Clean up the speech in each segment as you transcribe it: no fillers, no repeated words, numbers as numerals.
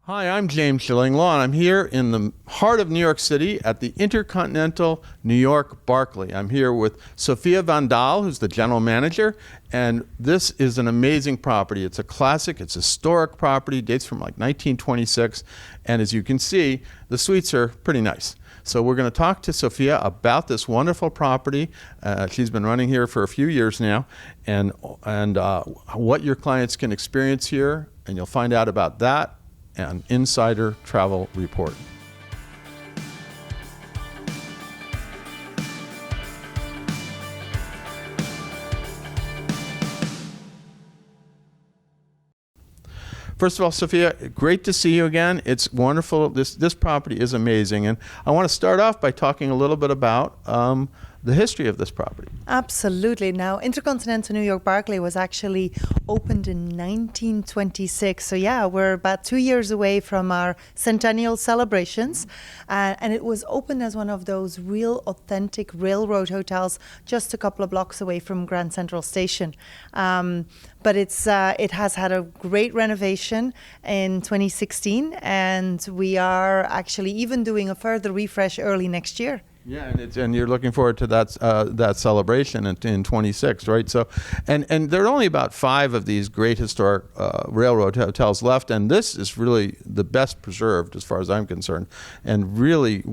Hi, I'm James Schilling-Law, and I'm here in the heart of New York City at the Intercontinental New York Barclay. I'm here with Sophia Van Dahl, who's the general manager, and this is an amazing property. It's a classic, it's a historic property, dates from like 1926, and as you can see, the suites are pretty nice. So we're going to talk to Sophia about this wonderful property. She's been running here for a few years now, and what your clients can experience here, and you'll find out about that and Insider Travel Report. First of all, Sophia, great to see you again. It's wonderful. This property is amazing. And I want to start off by talking a little bit about the history of this property. Absolutely. Now, Intercontinental New York Barclay was actually opened in 1926. So yeah, we're about 2 years away from our centennial celebrations. And it was opened as one of those real authentic railroad hotels just a couple of blocks away from Grand Central Station. But it has had a great renovation in 2016, and we are actually even doing a further refresh early next year. Yeah, and you're looking forward to that celebration in 26, right? So, and there are only about 5 of these great historic railroad hotels left, and this is really the best preserved as far as I'm concerned. And really,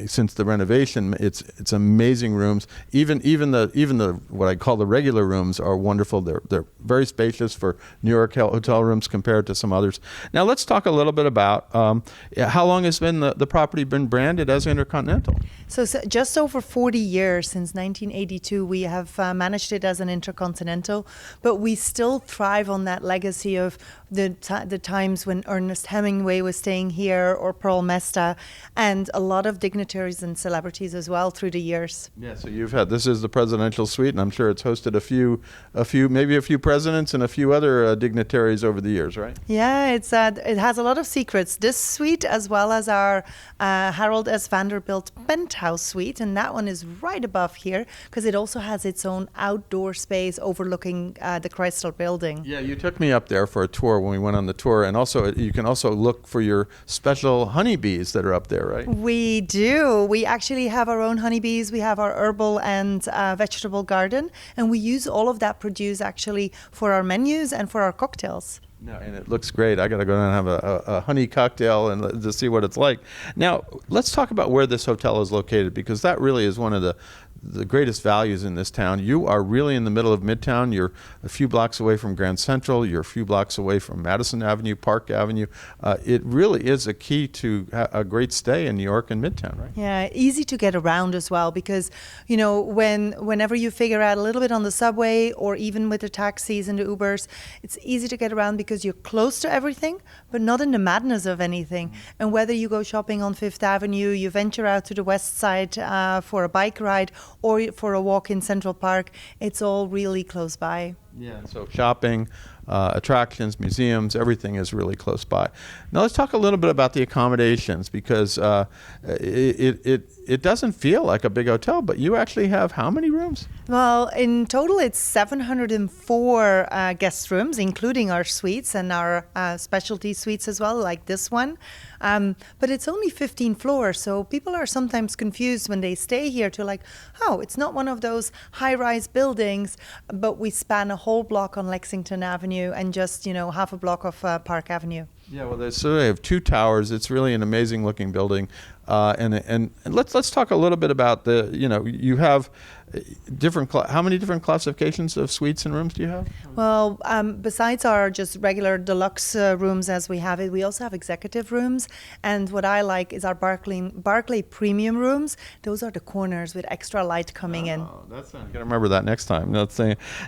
since the renovation, it's amazing rooms. Even the what I call the regular rooms are wonderful. They're very spacious for New York hotel rooms compared to some others. Now let's talk a little bit about how long has the property been branded as Intercontinental? So just over 40 years, since 1982, we have managed it as an Intercontinental, but we still thrive on that legacy of the times when Ernest Hemingway was staying here, or Pearl Mesta, and a lot of dignitaries and celebrities as well through the years. Yeah, so this is the presidential suite, and I'm sure it's hosted maybe a few presidents and a few other dignitaries over the years, right? Yeah, it has a lot of secrets. This suite, as well as our Harold S. Vanderbilt penthouse suite, and that one is right above here because it also has its own outdoor space overlooking the Chrysler Building. Yeah, you took me up there for a tour when we went on the tour, and also you can also look for your special honeybees that are up there, right? We do. We actually have our own honeybees. We have our herbal and vegetable garden, and we use all of that produce actually for our menus and for our cocktails. No, and it looks great. I got to go down and have a honey cocktail and to see what it's like. Now, let's talk about where this hotel is located, because that really is one of the greatest values in this town. You are really in the middle of Midtown. You're a few blocks away from Grand Central. You're a few blocks away from Madison Avenue, Park Avenue. It really is a key to a great stay in New York and Midtown, right? Yeah, easy to get around as well, because, whenever you figure out a little bit on the subway or even with the taxis and the Ubers, it's easy to get around because you're close to everything, but not in the madness of anything. And whether you go shopping on Fifth Avenue, you venture out to the West Side for a bike ride, or for a walk in Central Park, it's all really close by. Yeah, so shopping, attractions, museums, everything is really close by. Now let's talk a little bit about the accommodations, because it doesn't feel like a big hotel, but you actually have how many rooms? Well, in total, it's 704 guest rooms, including our suites and our specialty suites as well, like this one. But it's only 15 floors, so people are sometimes confused when they stay here to like, oh, it's not one of those high-rise buildings, but we span a whole block on Lexington Avenue and just, half a block of Park Avenue. Yeah, well, they have 2 towers. It's really an amazing-looking building. And let's talk a little bit about you have how many different classifications of suites and rooms do you have? Well, besides our just regular deluxe rooms as we have it, we also have executive rooms. And what I like is our Barclay premium rooms. Those are the corners with extra light coming in. Oh, that's not. I'm gonna remember that next time.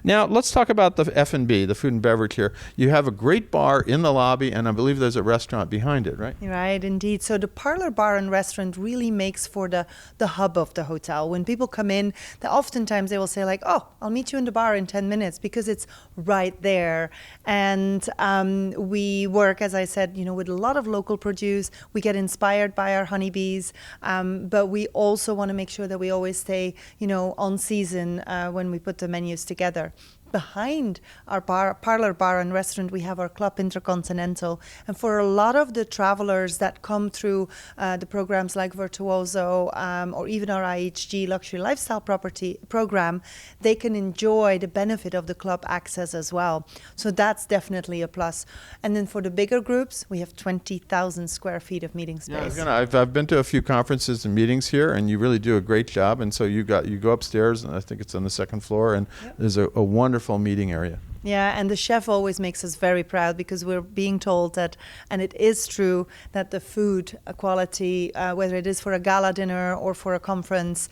Now let's talk about the F&B, the food and beverage here. You have a great bar in the lobby, and I believe there's a restaurant behind it, right? Right, indeed. So the parlor, bar, and restaurant really makes for the hub of the hotel. When people come in, oftentimes they will say like, oh, I'll meet you in the bar in 10 minutes because it's right there. And we work, as I said, with a lot of local produce. We get inspired by our honeybees, but we also want to make sure that we always stay, on season when we put the menus together. behind our parlor, bar and restaurant, we have our club Intercontinental. And for a lot of the travelers that come through the programs like Virtuoso or even our IHG Luxury Lifestyle Property program, they can enjoy the benefit of the club access as well. So that's definitely a plus. And then for the bigger groups, we have 20,000 square feet of meeting space. Yeah, I've been to a few conferences and meetings here, and you really do a great job. And so you go upstairs, and I think it's on the second floor, and there's a wonderful meeting area. Yeah, and the chef always makes us very proud because we're being told that, and it is true, that the food quality, whether it is for a gala dinner or for a conference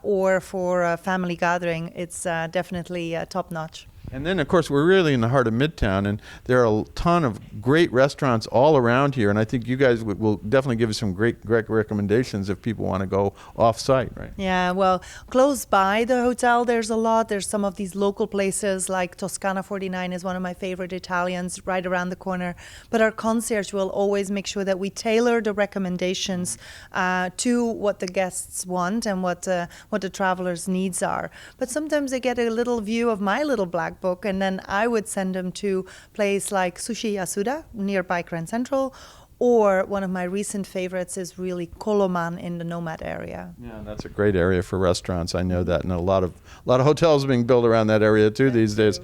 or for a family gathering, it's definitely top notch. And then, of course, we're really in the heart of Midtown, and there are a ton of great restaurants all around here. And I think you guys will definitely give us some great recommendations if people want to go off-site, right? Yeah, well, close by the hotel, there's a lot. There's some of these local places like Toscana 49 is one of my favorite Italians right around the corner. But our concierge will always make sure that we tailor the recommendations to what the guests want and what the travelers' needs are. But sometimes they get a little view of my little black book, and then I would send them to a place like Sushi Yasuda nearby Grand Central, or one of my recent favorites is really Koloman in the Nomad area. Yeah, that's a great area for restaurants. I know that, and a lot of hotels being built around that area too these days.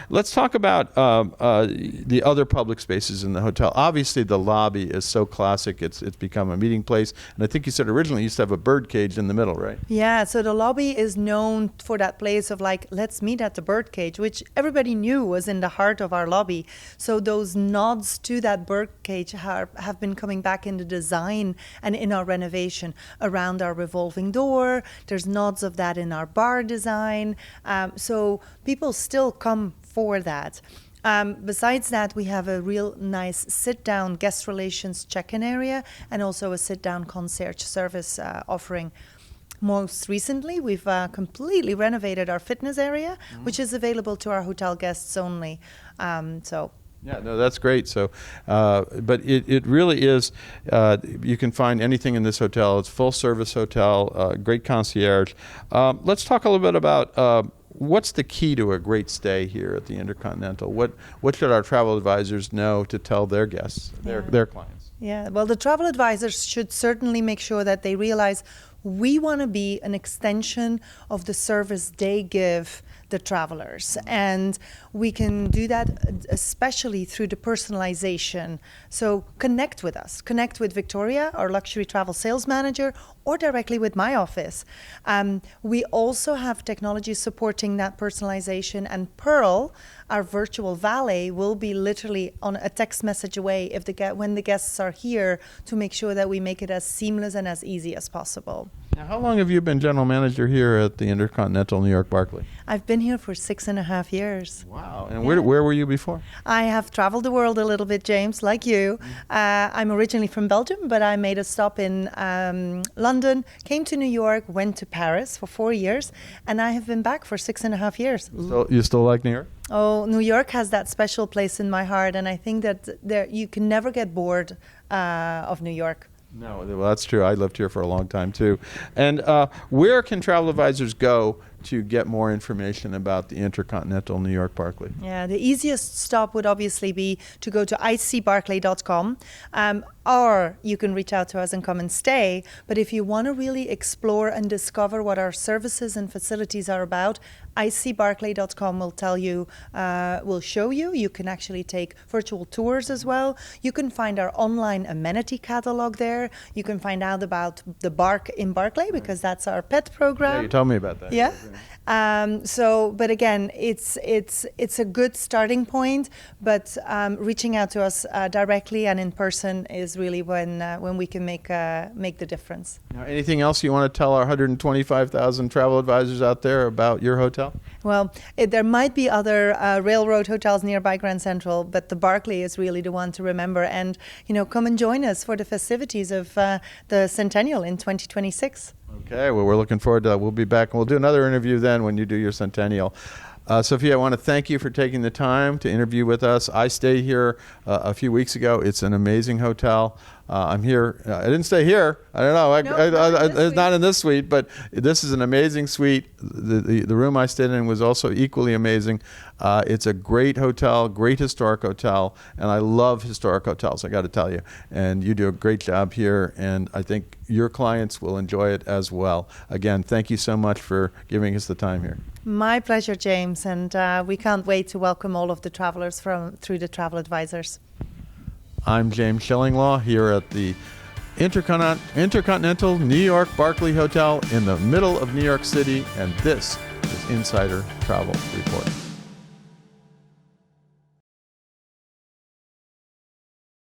Let's talk about the other public spaces in the hotel. Obviously, the lobby is so classic; it's become a meeting place. And I think you said originally you used to have a bird cage in the middle, right? Yeah. So the lobby is known for that place of like, let's meet at the bird cage, which everybody knew was in the heart of our lobby. So those nods to that bird cage have been coming back in the design and in our renovation around our revolving door. There's nods of that in our bar design. So people still come for that. Besides that, we have a real nice sit-down guest relations check-in area and also a sit-down concierge service offering. Most recently, we've completely renovated our fitness area, which is available to our hotel guests only. Yeah, no, that's great. So, but it really is, you can find anything in this hotel. It's a full-service hotel, great concierge. Let's talk a little bit about what's the key to a great stay here at the Intercontinental. What should our travel advisors know to tell their guests, their clients? Yeah, well, the travel advisors should certainly make sure that they realize we want to be an extension of the service they give the travelers. And we can do that especially through the personalization. So connect with us. Connect with Victoria, our luxury travel sales manager, or directly with my office. We also have technology supporting that personalization, and Pearl, our virtual valet, will be literally on a text message away when the guests are here to make sure that we make it as seamless and as easy as possible. Now, how long have you been general manager here at the Intercontinental New York Barclay? I've been here for 6.5 years. Wow. And where were you before? I have traveled the world a little bit, James, like you. I'm originally from Belgium, but I made a stop in London, came to New York, went to Paris for 4 years, and I have been back for 6.5 years. So you still like New York? Oh, New York has that special place in my heart, and I think that you can never get bored of New York. No, well, that's true. I lived here for a long time, too. And where can travel advisors go to get more information about the Intercontinental New York Barclay? Yeah, the easiest stop would obviously be to go to icbarclay.com, or you can reach out to us and come and stay. But if you want to really explore and discover what our services and facilities are about, icbarclay.com will tell you, will show you. You can actually take virtual tours as well. You can find our online amenity catalog there. You can find out about the Bark in Barclay, because that's our pet program. Yeah, you told me about that. Yeah. But again, it's a good starting point. But reaching out to us directly and in person is really when we can make the difference. Now, anything else you want to tell our 125,000 travel advisors out there about your hotel? Well, there might be other railroad hotels nearby Grand Central, but the Barclay is really the one to remember. And come and join us for the festivities of the Centennial in 2026. Okay, well, we're looking forward to that. We'll be back, and we'll do another interview then when you do your Centennial. Sophia, I want to thank you for taking the time to interview with us. I stayed here a few weeks ago. It's an amazing hotel. I'm here. I didn't stay here. I don't know. It's not in this suite, but this is an amazing suite. The room I stayed in was also equally amazing. It's a great hotel, great historic hotel, and I love historic hotels, I got to tell you. And you do a great job here, and I think your clients will enjoy it as well. Again, thank you so much for giving us the time here. My pleasure, James, and we can't wait to welcome all of the travelers through the travel advisors. I'm James Shillinglaw here at the Intercontinental New York Barclay Hotel in the middle of New York City, and this is Insider Travel Report.